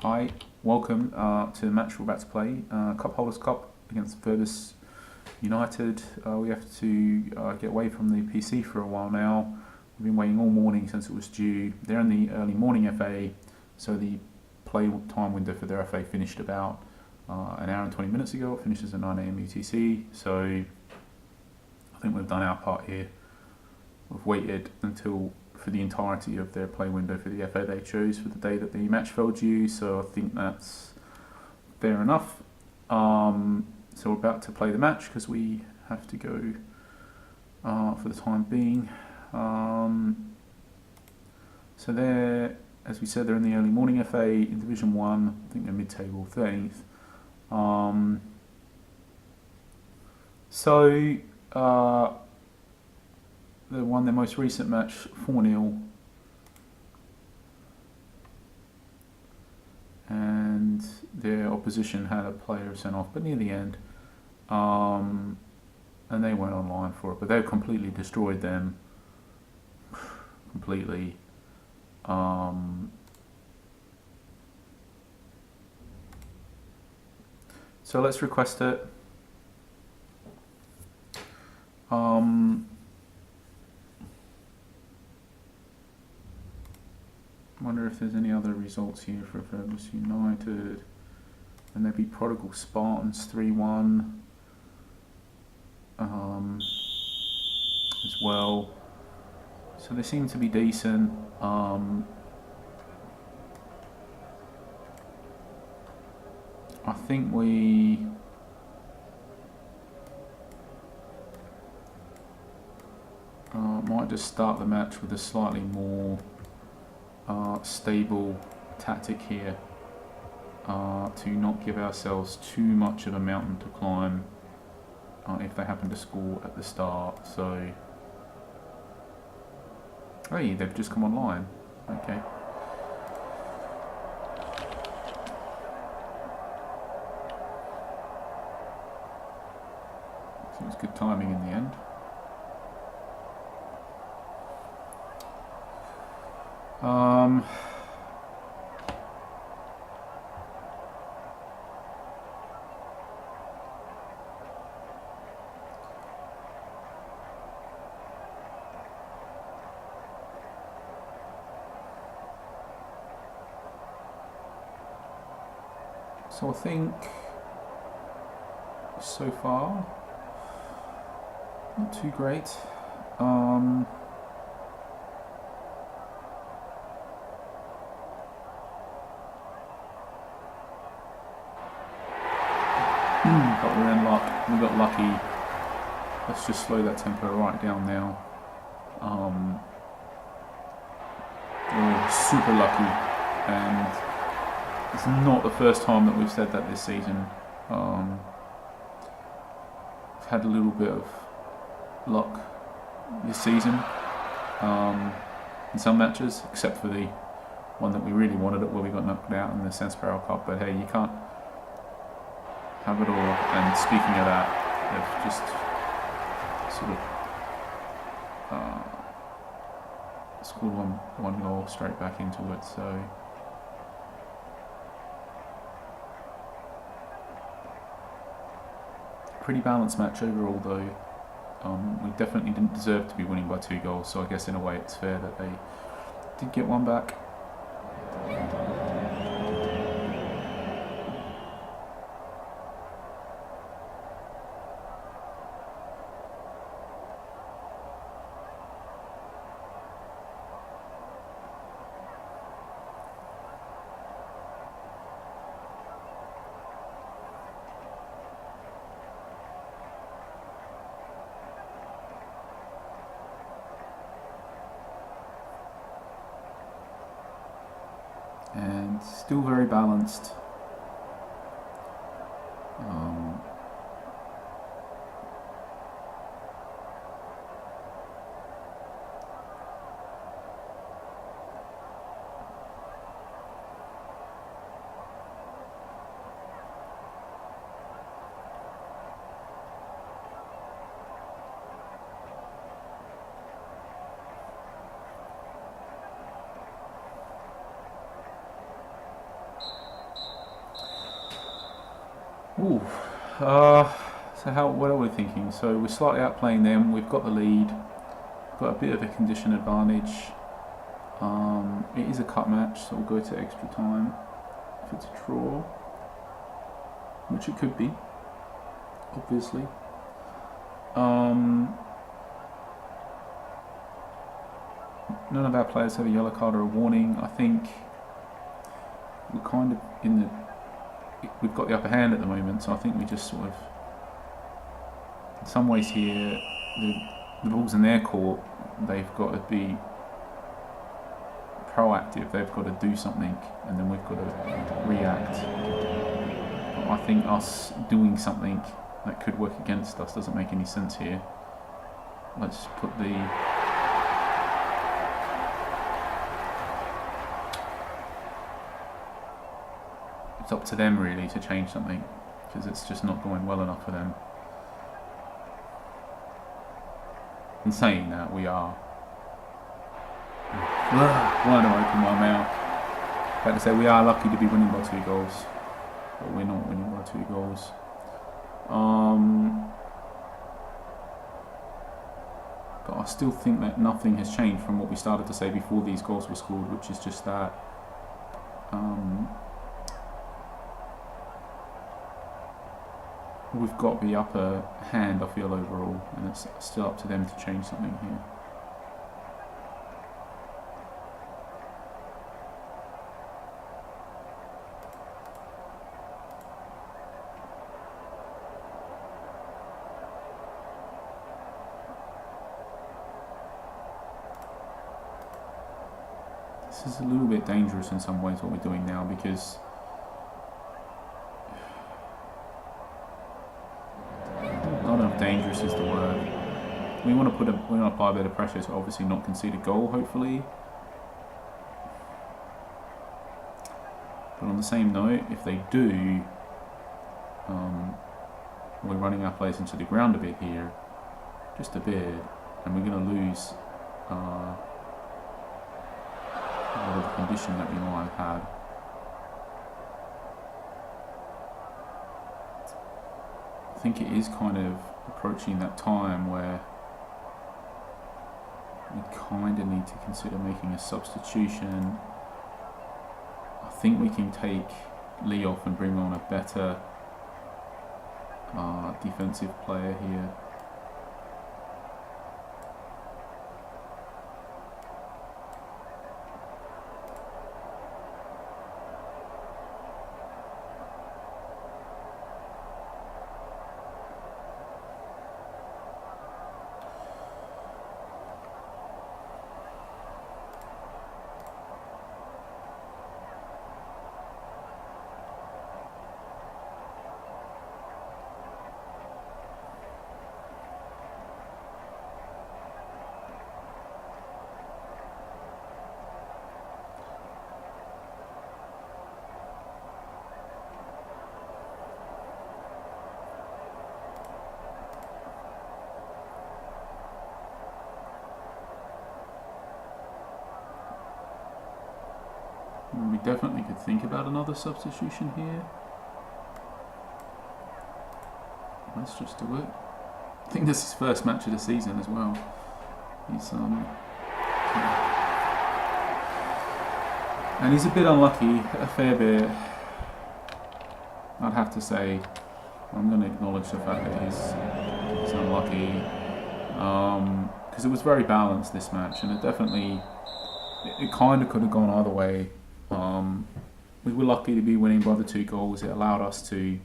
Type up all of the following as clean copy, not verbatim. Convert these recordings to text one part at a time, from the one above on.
Hi, welcome to the match we're about to play. Cup Holders Cup against Vrbas United. We have to get away from the PC for a while now. We've been waiting all morning since it was due. They're in the early morning FA, so the play time window for their FA finished about an hour and 20 minutes ago. It finishes at 9 AM UTC, so I think we've done our part here. We've waited until for the entirety of their play window for the FA they chose for the day that the match fell due, so I think that's fair enough. So we're about to play the match because we have to go for the time being. So they're, as we said, they're in the early morning FA in Division 1, I think they're mid-table 13th. They won their most recent match 4-0, and their opposition had a player sent off, but near the end, and they went online for it, but they've completely destroyed them, completely. So let's request it. Wonder if there's any other results here for Vrbas United. And they beat Prodigal Spartans 3-1 as well. So they seem to be decent. I think we might just start the match with a slightly more stable tactic here to not give ourselves too much of a mountain to climb if they happen to score at the start. So, hey, they've just come online. Okay. So it's good timing in the end. So I think so far not too great. But we're in luck. We got lucky. Let's just slow that tempo right down now. We're super lucky, and it's not the first time that we've said that this season. We've had a little bit of luck this season in some matches, except for the one that we really wanted it, where we got knocked out in the Sansparo Cup. But hey, you can't have it all. And speaking of that, they've just sort of scored one goal straight back into it. So pretty balanced match overall, though. We definitely didn't deserve to be winning by 2 goals, so I guess in a way it's fair that they did get one back. And still very balanced. Ooh. What are we thinking? So we're slightly outplaying them. We've got the lead. Got a bit of a condition advantage. It is a cup match, so we'll go to extra time. If it's a draw, which it could be, obviously. None of our players have a yellow card or a warning. I think we're kind of we've got the upper hand at the moment, so I think we just sort of, in some ways here, the ball's in their court. They've got to be proactive. They've got to do something, and then we've got to react. But I think us doing something that could work against us doesn't make any sense here. Let's put it's up to them really to change something, because it's just not going well enough for them. In saying that, we are. Why do I open my mouth? About to say we are lucky to be winning by 2 goals, but we're not winning by 2 goals. But I still think that nothing has changed from what we started to say before these goals were scored, which is just that we've got the upper hand, I feel, overall, and it's still up to them to change something here. This is a little bit dangerous in some ways, what we're doing now, because not enough dangerous is the word. We want to apply a bit of pressure to obviously not concede a goal, hopefully. But on the same note, if they do, we're running our players into the ground a bit here, just a bit, and we're going to lose a lot of the condition that we might have had. I think it is kind of approaching that time where we kind of need to consider making a substitution. I think we can take Lee off and bring on a better defensive player here. We definitely could think about another substitution here. Let's just do it. I think this is his first match of the season as well. He's and he's a bit unlucky, a fair bit. I'd have to say. I'm going to acknowledge the fact that he's unlucky, because it was very balanced, this match, and it definitely, it kind of could have gone either way. We were lucky to be winning by the 2 goals. It allowed us to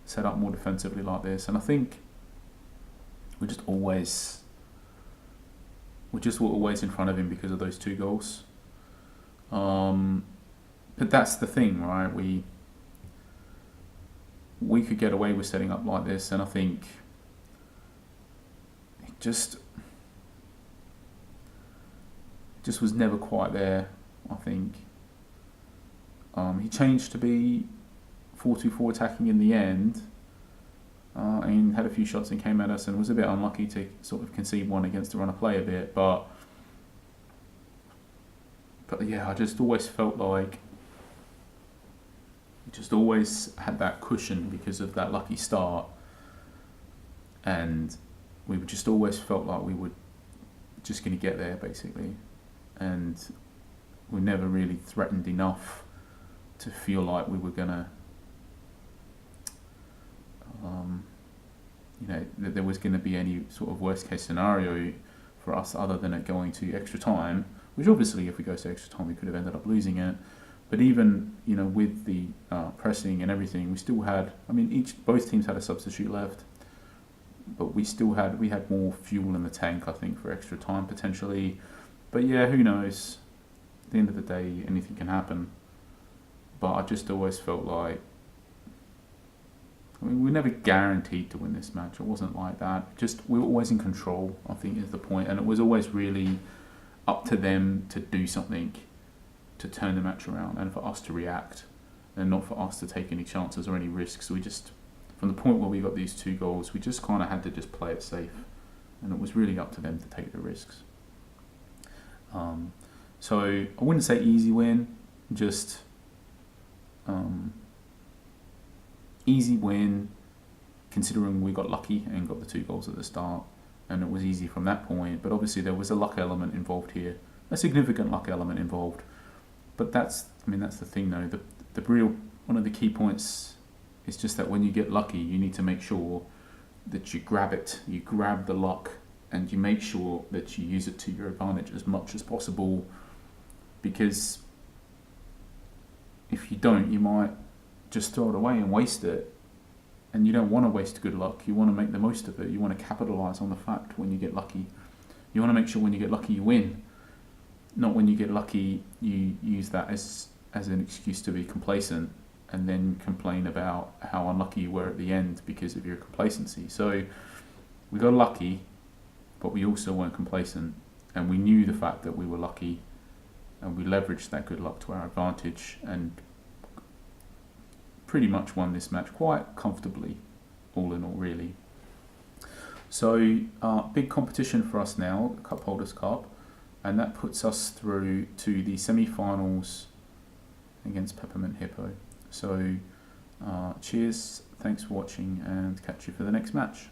set up more defensively like this, and I think we're just always in front of him because of those 2 goals. But that's the thing, right? We could get away with setting up like this, and I think it just was never quite there, I think. He changed to be 4-2-4 attacking in the end, and had a few shots and came at us, and was a bit unlucky to sort of concede one against the run of play a bit, but yeah, I just always felt like We just always had that cushion because of that lucky start, and we just always felt like we were just going to get there basically, and we never really threatened enough to feel like we were gonna, that there was going to be any sort of worst case scenario for us other than it going to extra time. Which obviously, if we go to extra time, we could have ended up losing it. But even with the pressing and everything, we still had. I mean, both teams had a substitute left, but we had more fuel in the tank, I think, for extra time potentially. But yeah, who knows? At the end of the day, anything can happen. But I just always felt like, we were never guaranteed to win this match. It wasn't like that. Just we were always in control, I think, is the point, and it was always really up to them to do something to turn the match around, and for us to react, and not for us to take any chances or any risks. We just, from the point where we got these 2 goals, we just kind of had to just play it safe, and it was really up to them to take the risks. So I wouldn't say easy win, just easy win, considering we got lucky and got the 2 goals at the start, and it was easy from that point. But obviously there was a luck element involved here, a significant luck element involved. But that's the thing though. The real one of the key points is just that when you get lucky, you need to make sure that you grab it, you grab the luck, and you make sure that you use it to your advantage as much as possible. Because if you don't, you might just throw it away and waste it. And you don't want to waste good luck. You want to make the most of it. You want to capitalise on the fact when you get lucky. You want to make sure when you get lucky you win. Not when you get lucky you use that as an excuse to be complacent and then complain about how unlucky you were at the end because of your complacency. So we got lucky, but we also weren't complacent, and we knew the fact that we were lucky, and we leveraged that good luck to our advantage and pretty much won this match quite comfortably, all in all, really. So big competition for us now, the Cup Holders Cup, and that puts us through to the semi-finals against Peppermint Hippo. So cheers, thanks for watching, and catch you for the next match.